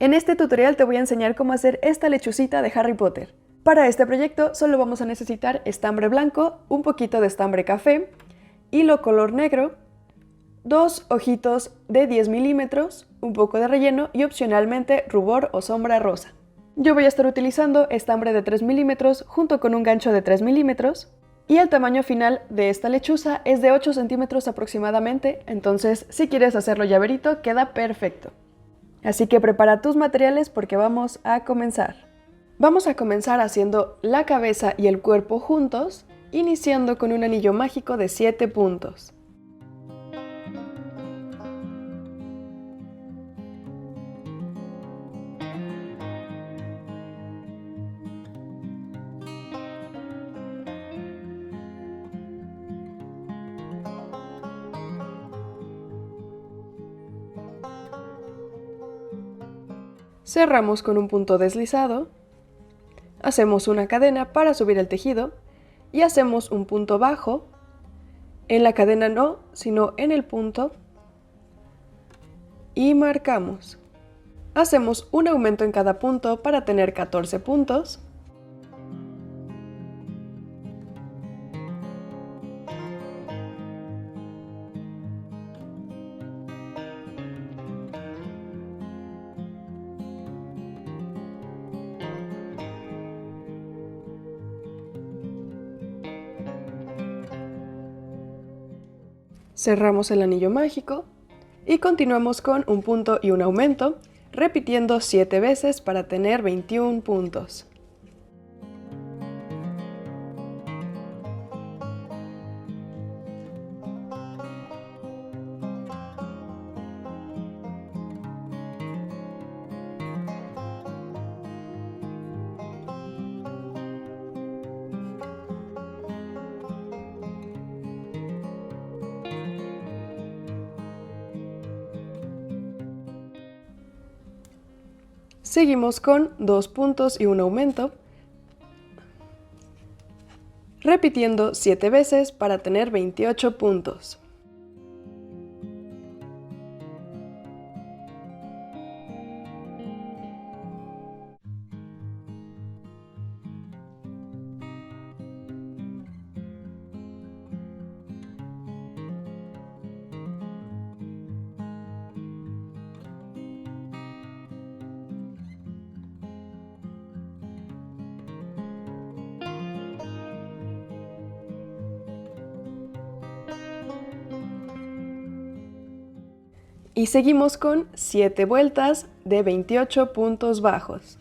En este tutorial te voy a enseñar cómo hacer esta lechucita de Harry Potter. Para este proyecto solo vamos a necesitar estambre blanco, un poquito de estambre café, hilo color negro, 2 ojitos de 10 milímetros, un poco de relleno y opcionalmente rubor o sombra rosa. Yo voy a estar utilizando estambre de 3 milímetros junto con un gancho de 3 milímetros y el tamaño final de esta lechuza es de 8 centímetros aproximadamente, entonces si quieres hacerlo llaverito queda perfecto. Así que prepara tus materiales porque vamos a comenzar. Vamos a comenzar haciendo la cabeza y el cuerpo juntos, iniciando con un anillo mágico de 7 puntos. Cerramos con un punto deslizado, hacemos una cadena para subir el tejido y hacemos un punto bajo, en la cadena no, sino en el punto, y marcamos. Hacemos un aumento en cada punto para tener 14 puntos. Cerramos el anillo mágico y continuamos con un punto y un aumento, repitiendo 7 veces para tener 21 puntos. Seguimos con 2 puntos y un aumento, repitiendo 7 veces para tener 28 puntos. Y seguimos con 7 vueltas de 28 puntos bajos.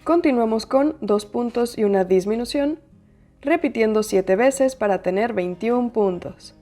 Continuamos con 2 puntos y una disminución, repitiendo 7 veces para tener 21 puntos.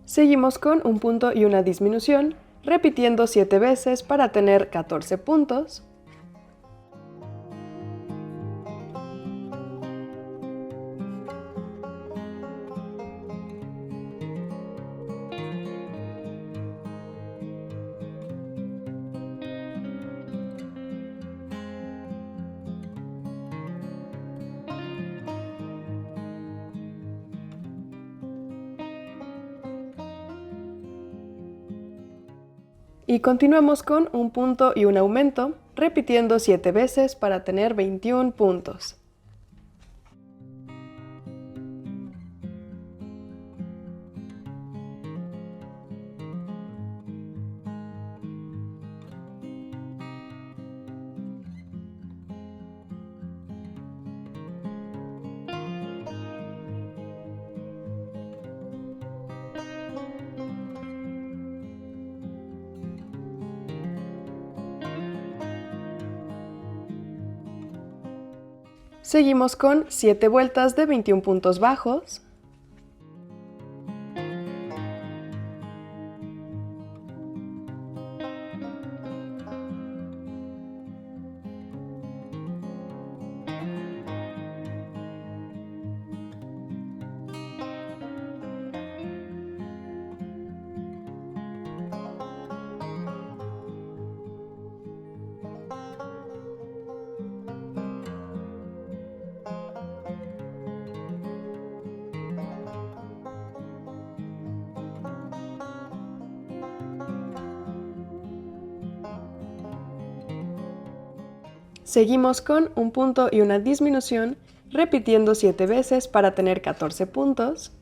Seguimos con un punto y una disminución, repitiendo 7 veces para tener 14 puntos. Y continuamos con un punto y un aumento, repitiendo 7 veces para tener 21 puntos. Seguimos con 7 vueltas de 21 puntos bajos. Seguimos con un punto y una disminución, repitiendo 7 veces para tener 14 puntos.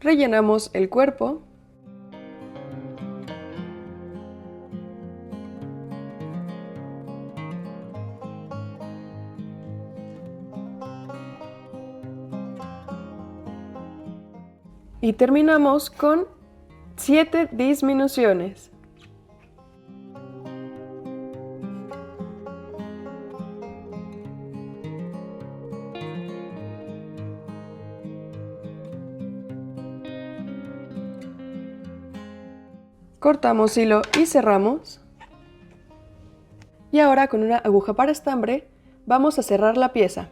Rellenamos el cuerpo. Y terminamos con 7 disminuciones. Cortamos hilo y cerramos. Y ahora con una aguja para estambre vamos a cerrar la pieza.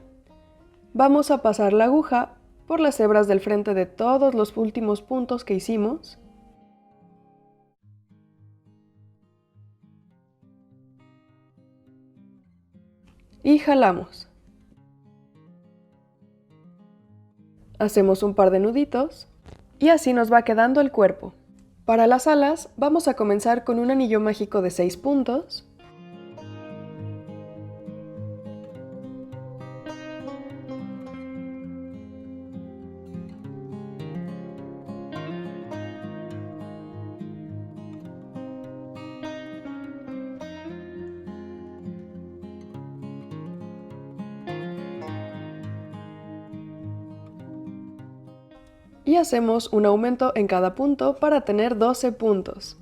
Vamos a pasar la aguja por las hebras del frente de todos los últimos puntos que hicimos. Y jalamos. Hacemos un par de nuditos y así nos va quedando el cuerpo. Para las alas vamos a comenzar con un anillo mágico de 6 puntos. Y hacemos un aumento en cada punto para tener 12 puntos.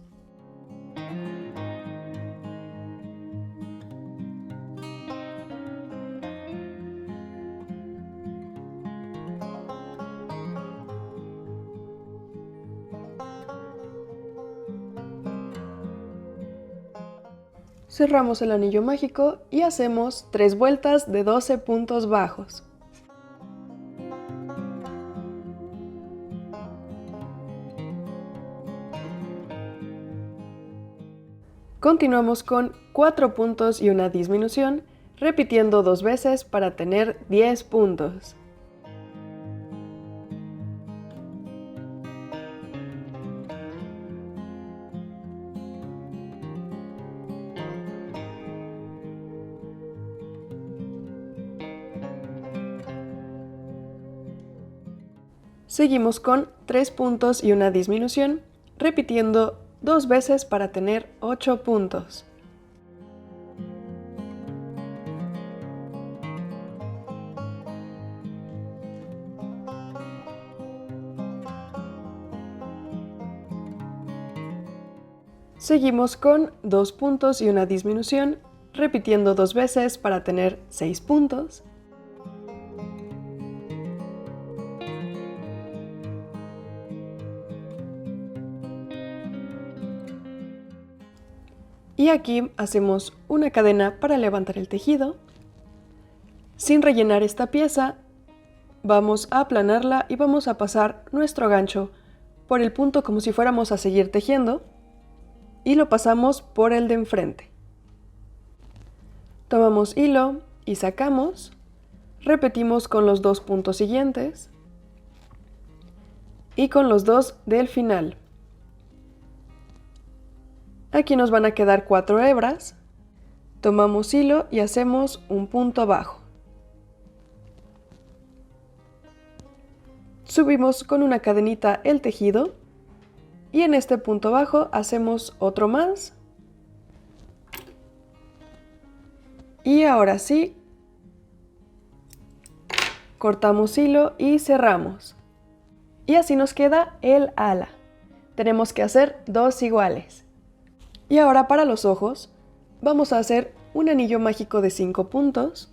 Cerramos el anillo mágico y hacemos 3 vueltas de 12 puntos bajos. Continuamos con 4 puntos y una disminución, repitiendo 2 veces para tener 10 puntos. Seguimos con 3 puntos y una disminución, repitiendo 2 veces para tener 8 puntos. Seguimos con 2 puntos y una disminución, repitiendo 2 veces para tener 6 puntos. Y aquí hacemos una cadena para levantar el tejido. Sin rellenar esta pieza, vamos a aplanarla y vamos a pasar nuestro gancho por el punto como si fuéramos a seguir tejiendo y lo pasamos por el de enfrente. Tomamos hilo y sacamos, repetimos con los 2 puntos siguientes y con los 2 del final. Aquí nos van a quedar 4 hebras, tomamos hilo y hacemos un punto bajo. Subimos con una cadenita el tejido y en este punto bajo hacemos otro más. Y ahora sí, cortamos hilo y cerramos. Y así nos queda el ala. Tenemos que hacer 2 iguales. Y ahora para los ojos, vamos a hacer un anillo mágico de 5 puntos.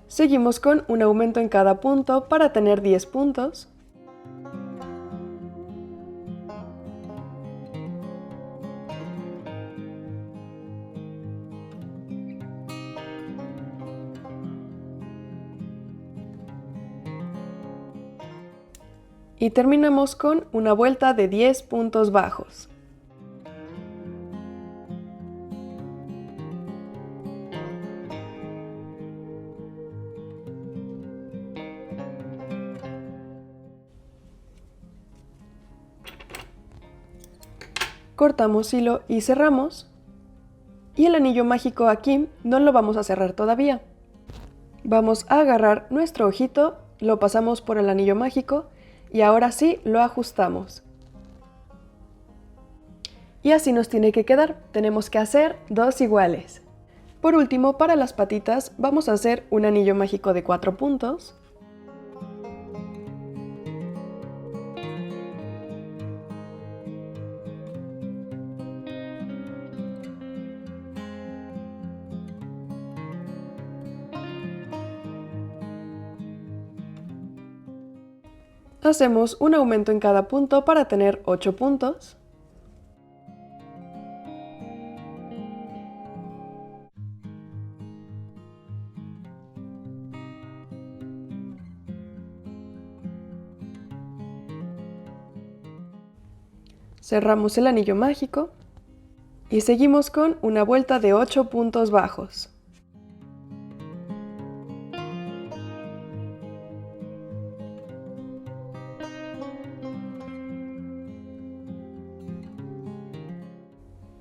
Seguimos con un aumento en cada punto para tener 10 puntos. Y terminamos con una vuelta de 10 puntos bajos. Cortamos hilo y cerramos. Y el anillo mágico aquí no lo vamos a cerrar todavía. Vamos a agarrar nuestro ojito, lo pasamos por el anillo mágico y ahora sí lo ajustamos. Y así nos tiene que quedar. Tenemos que hacer 2 iguales. Por último, para las patitas vamos a hacer un anillo mágico de 4 puntos. Hacemos un aumento en cada punto para tener 8 puntos. Cerramos el anillo mágico y seguimos con una vuelta de 8 puntos bajos.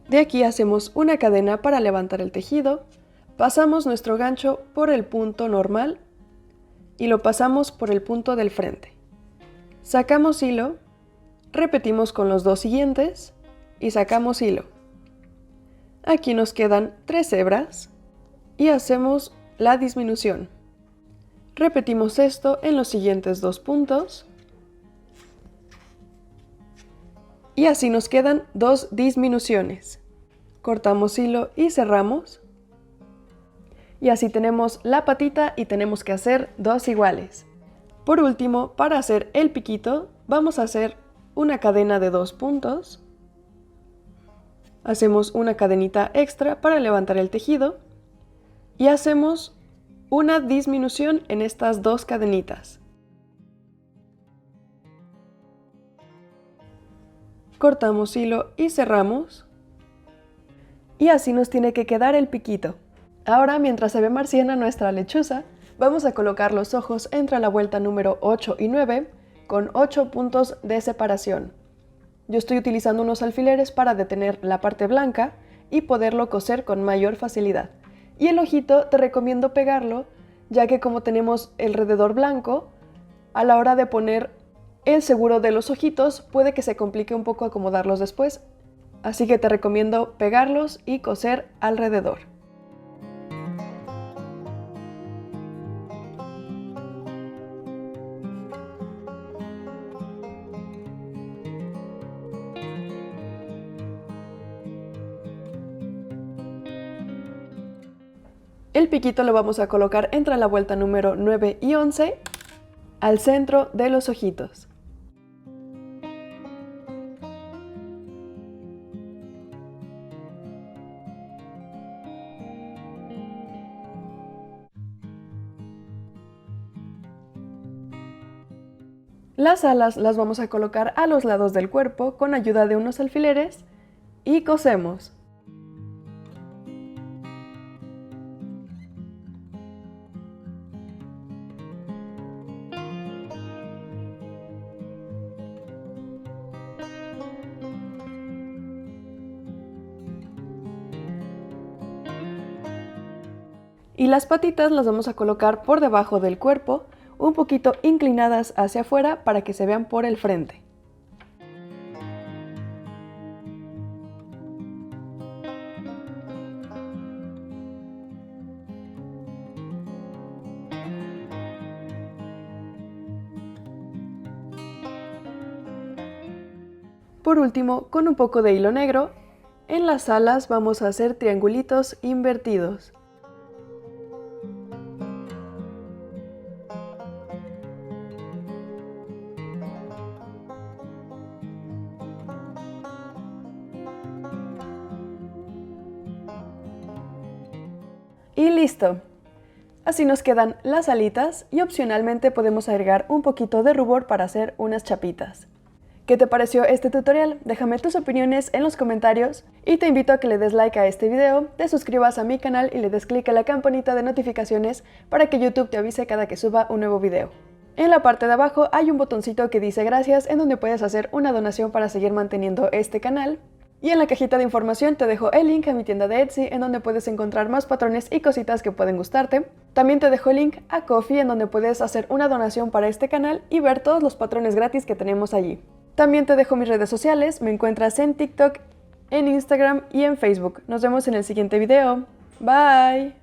De aquí hacemos una cadena para levantar el tejido, pasamos nuestro gancho por el punto normal y lo pasamos por el punto del frente. Sacamos hilo, repetimos con los 2 siguientes y sacamos hilo. Aquí nos quedan 3 hebras y hacemos la disminución. Repetimos esto en los siguientes 2 puntos y así nos quedan 2 disminuciones. Cortamos hilo y cerramos. Y así tenemos la patita y tenemos que hacer 2 iguales. Por último, para hacer el piquito, vamos a hacer una cadena de 2 puntos. Hacemos una cadenita extra para levantar el tejido y hacemos una disminución en estas 2 cadenitas. Cortamos hilo y cerramos. Y así nos tiene que quedar el piquito. Ahora, mientras se ve marciana nuestra lechuza, vamos a colocar los ojos entre la vuelta número 8 y 9 con 8 puntos de separación. Yo estoy utilizando unos alfileres para detener la parte blanca y poderlo coser con mayor facilidad. Y el ojito te recomiendo pegarlo, ya que como tenemos el alrededor blanco, a la hora de poner el seguro de los ojitos puede que se complique un poco acomodarlos después. Así que te recomiendo pegarlos y coser alrededor. El piquito lo vamos a colocar entre la vuelta número 9 y 11 al centro de los ojitos. Las alas las vamos a colocar a los lados del cuerpo con ayuda de unos alfileres y cosemos. Y las patitas las vamos a colocar por debajo del cuerpo, un poquito inclinadas hacia afuera para que se vean por el frente. Por último, con un poco de hilo negro, en las alas vamos a hacer triangulitos invertidos. Y listo. Así nos quedan las alitas y opcionalmente podemos agregar un poquito de rubor para hacer unas chapitas. ¿Qué te pareció este tutorial? Déjame tus opiniones en los comentarios y te invito a que le des like a este video, te suscribas a mi canal y le des click a la campanita de notificaciones para que YouTube te avise cada que suba un nuevo video. En la parte de abajo hay un botoncito que dice gracias en donde puedes hacer una donación para seguir manteniendo este canal. Y en la cajita de información te dejo el link a mi tienda de Etsy en donde puedes encontrar más patrones y cositas que pueden gustarte. También te dejo el link a Ko-fi en donde puedes hacer una donación para este canal y ver todos los patrones gratis que tenemos allí. También te dejo mis redes sociales, me encuentras en TikTok, en Instagram y en Facebook. Nos vemos en el siguiente video. Bye.